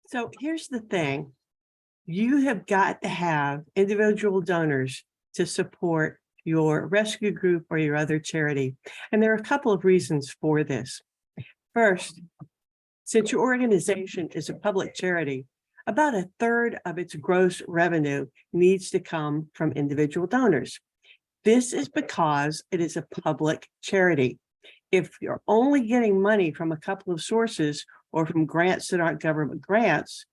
So here's the thing. You have got to have individual donors to support your rescue group or your other charity. And there are a couple of reasons for this. First, since your organization is a public charity, about a third of its gross revenue needs to come from individual donors. This is because it is a public charity. If you're only getting money from a couple of sources or from grants that aren't government grants,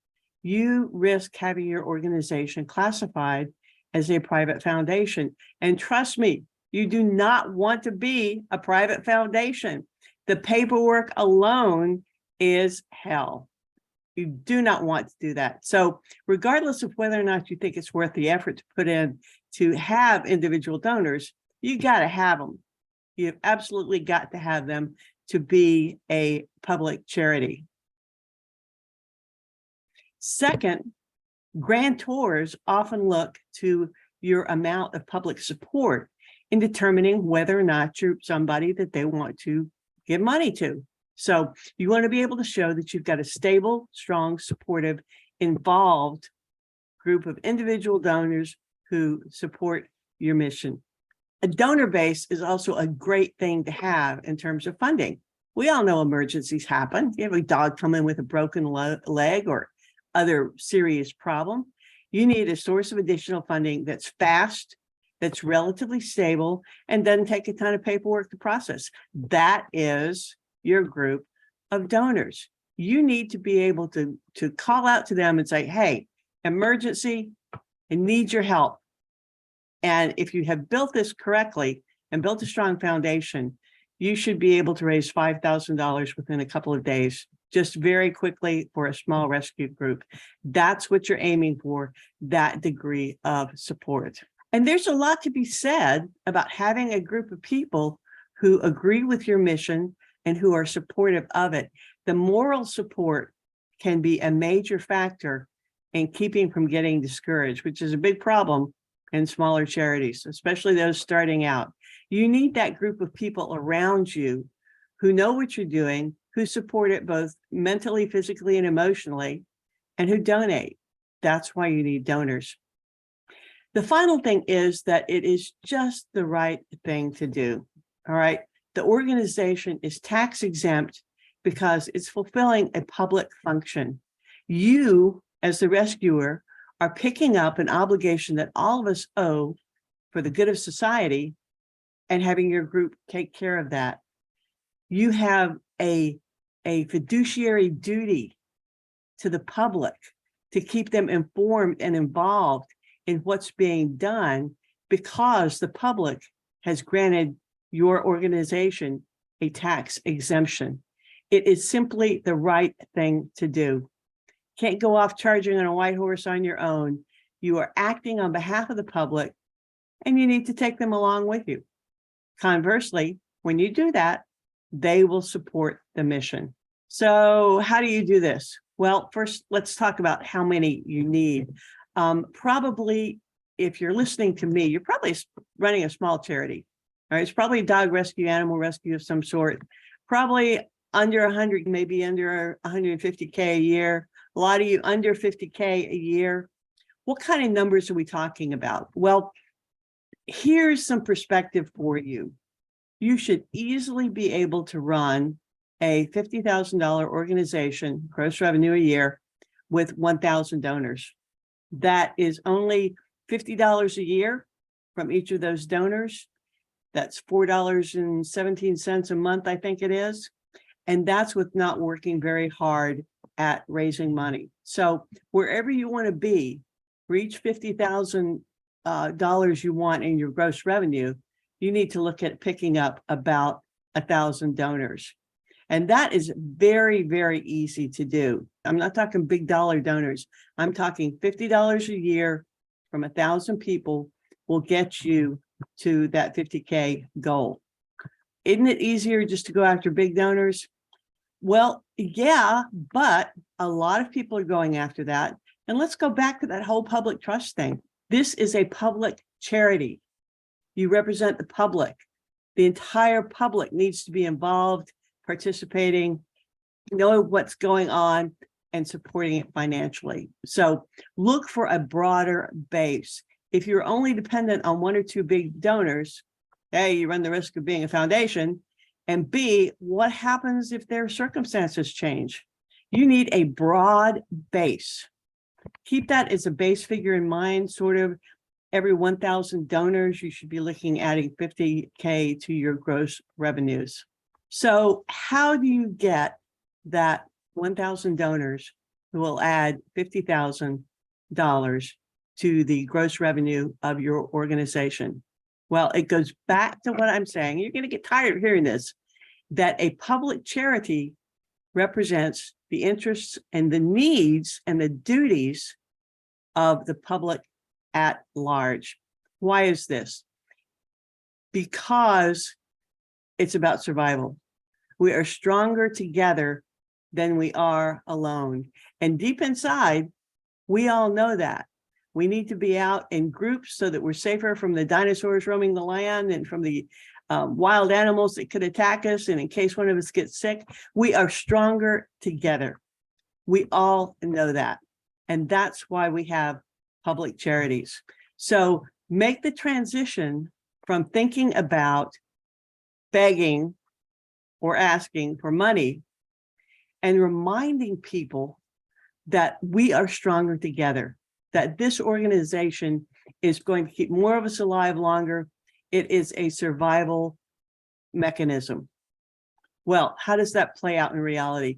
you risk having your organization classified as a private foundation. And trust me, you do not want to be a private foundation. The paperwork alone is hell. You do not want to do that. So regardless of whether or not you think it's worth the effort to put in to have individual donors, you got to have them. You've absolutely got to have them to be a public charity. Second, grantors often look to your amount of public support in determining whether or not you're somebody that they want to give money to. So you want to be able to show that you've got a stable, strong, supportive, involved group of individual donors who support your mission. A donor base is also a great thing to have in terms of funding. We all know emergencies happen. You have a dog come in with a broken leg or other serious problem. You need a source of additional funding that's fast, that's relatively stable, and doesn't take a ton of paperwork to process. That is your group of donors. You need to be able to call out to them and say, hey, emergency, I need your help. And if you have built this correctly and built a strong foundation, you should be able to raise $5,000 within a couple of days, just very quickly for a small rescue group. That's what you're aiming for, that degree of support. And there's a lot to be said about having a group of people who agree with your mission and who are supportive of it. The moral support can be a major factor in keeping from getting discouraged, which is a big problem in smaller charities, especially those starting out. You need that group of people around you who know what you're doing, who support it both mentally, physically, and emotionally, and who donate. That's why you need donors. The final thing is that it is just the right thing to do. All right. The organization is tax exempt because it's fulfilling a public function. You, as the rescuer, are picking up an obligation that all of us owe for the good of society and having your group take care of that. You have a fiduciary duty to the public to keep them informed and involved in what's being done because the public has granted your organization a tax exemption. It is simply the right thing to do. Can't go off charging on a white horse on your own. You are acting on behalf of the public, and you need to take them along with you. Conversely, when you do that, they will support the mission. So how do you do this? Well, first, let's talk about how many you need. Probably, if you're listening to me, you're probably running a small charity. All right, it's probably a dog rescue, animal rescue of some sort. Probably under 100, maybe under 150K a year. A lot of you under 50K a year. What kind of numbers are we talking about? Well, here's some perspective for you. You should easily be able to run a $50,000 organization, gross revenue a year, with 1,000 donors. That is only $50 a year from each of those donors. That's $4.17 a month, I think it is. And that's with not working very hard at raising money. So wherever you want to be, for each $50,000 you want in your gross revenue, you need to look at picking up about 1,000 donors. And that is very, very easy to do. I'm not talking big dollar donors. I'm talking $50 a year from 1,000 people will get you to that 50K goal. Isn't it easier just to go after big donors? Well, yeah, but a lot of people are going after that. And let's go back to that whole public trust thing. This is a public charity. You represent the public. The entire public needs to be involved, participating, know what's going on, and supporting it financially. So look for a broader base. If you're only dependent on one or two big donors, A, you run the risk of being a foundation, and B, what happens if their circumstances change? You need a broad base. Keep that as a base figure in mind. Sort of every 1,000 donors, you should be looking at adding 50K to your gross revenues. So how do you get that 1,000 donors who will add $50,000 to the gross revenue of your organization? Well, it goes back to what I'm saying. You're going to get tired of hearing this, that a public charity represents the interests and the needs and the duties of the public at large. Why is this? Because it's about survival. We are stronger together than we are alone. And deep inside, we all know that. We need to be out in groups so that we're safer from the dinosaurs roaming the land and from the wild animals that could attack us. And in case one of us gets sick, we are stronger together. We all know that. And that's why we have public charities. So make the transition from thinking about begging or asking for money and reminding people that we are stronger together, that this organization is going to keep more of us alive longer. It is a survival mechanism. Well, how does that play out in reality?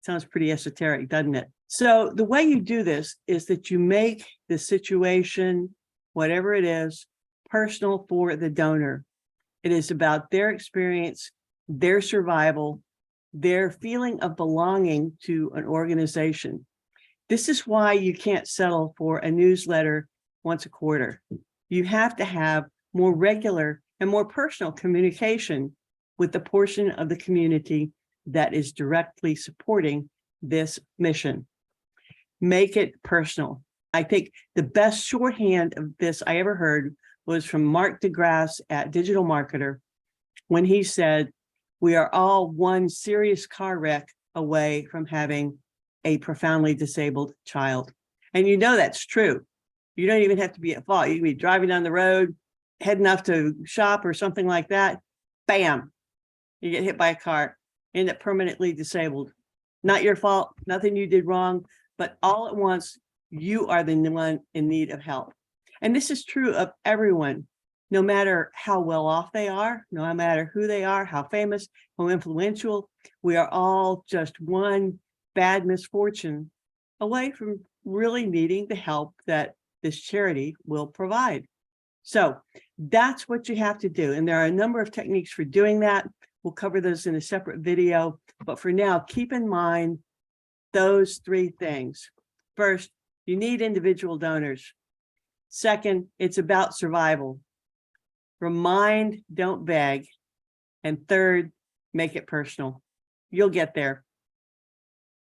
Sounds pretty esoteric, doesn't it? So the way you do this is that you make the situation, whatever it is, personal for the donor. It is about their experience, their survival, their feeling of belonging to an organization. This is why you can't settle for a newsletter once a quarter. You have to have more regular and more personal communication with the portion of the community that is directly supporting this mission. Make it personal. I think the best shorthand of this I ever heard was from Mark DeGrasse at Digital Marketer, when he said, we are all one serious car wreck away from having a profoundly disabled child. And you know that's true. You don't even have to be at fault. You can be driving down the road, heading off to shop or something like that. Bam, you get hit by a car, end up permanently disabled. Not your fault, nothing you did wrong, but all at once, you are the one in need of help. And this is true of everyone, no matter how well off they are, no matter who they are, how famous, how influential. We are all just one bad misfortune away from really needing the help that this charity will provide. So that's what you have to do. And there are a number of techniques for doing that. We'll cover those in a separate video. But for now, keep in mind those three things. First, you need individual donors. Second, it's about survival. Remind, don't beg. And third, make it personal. You'll get there.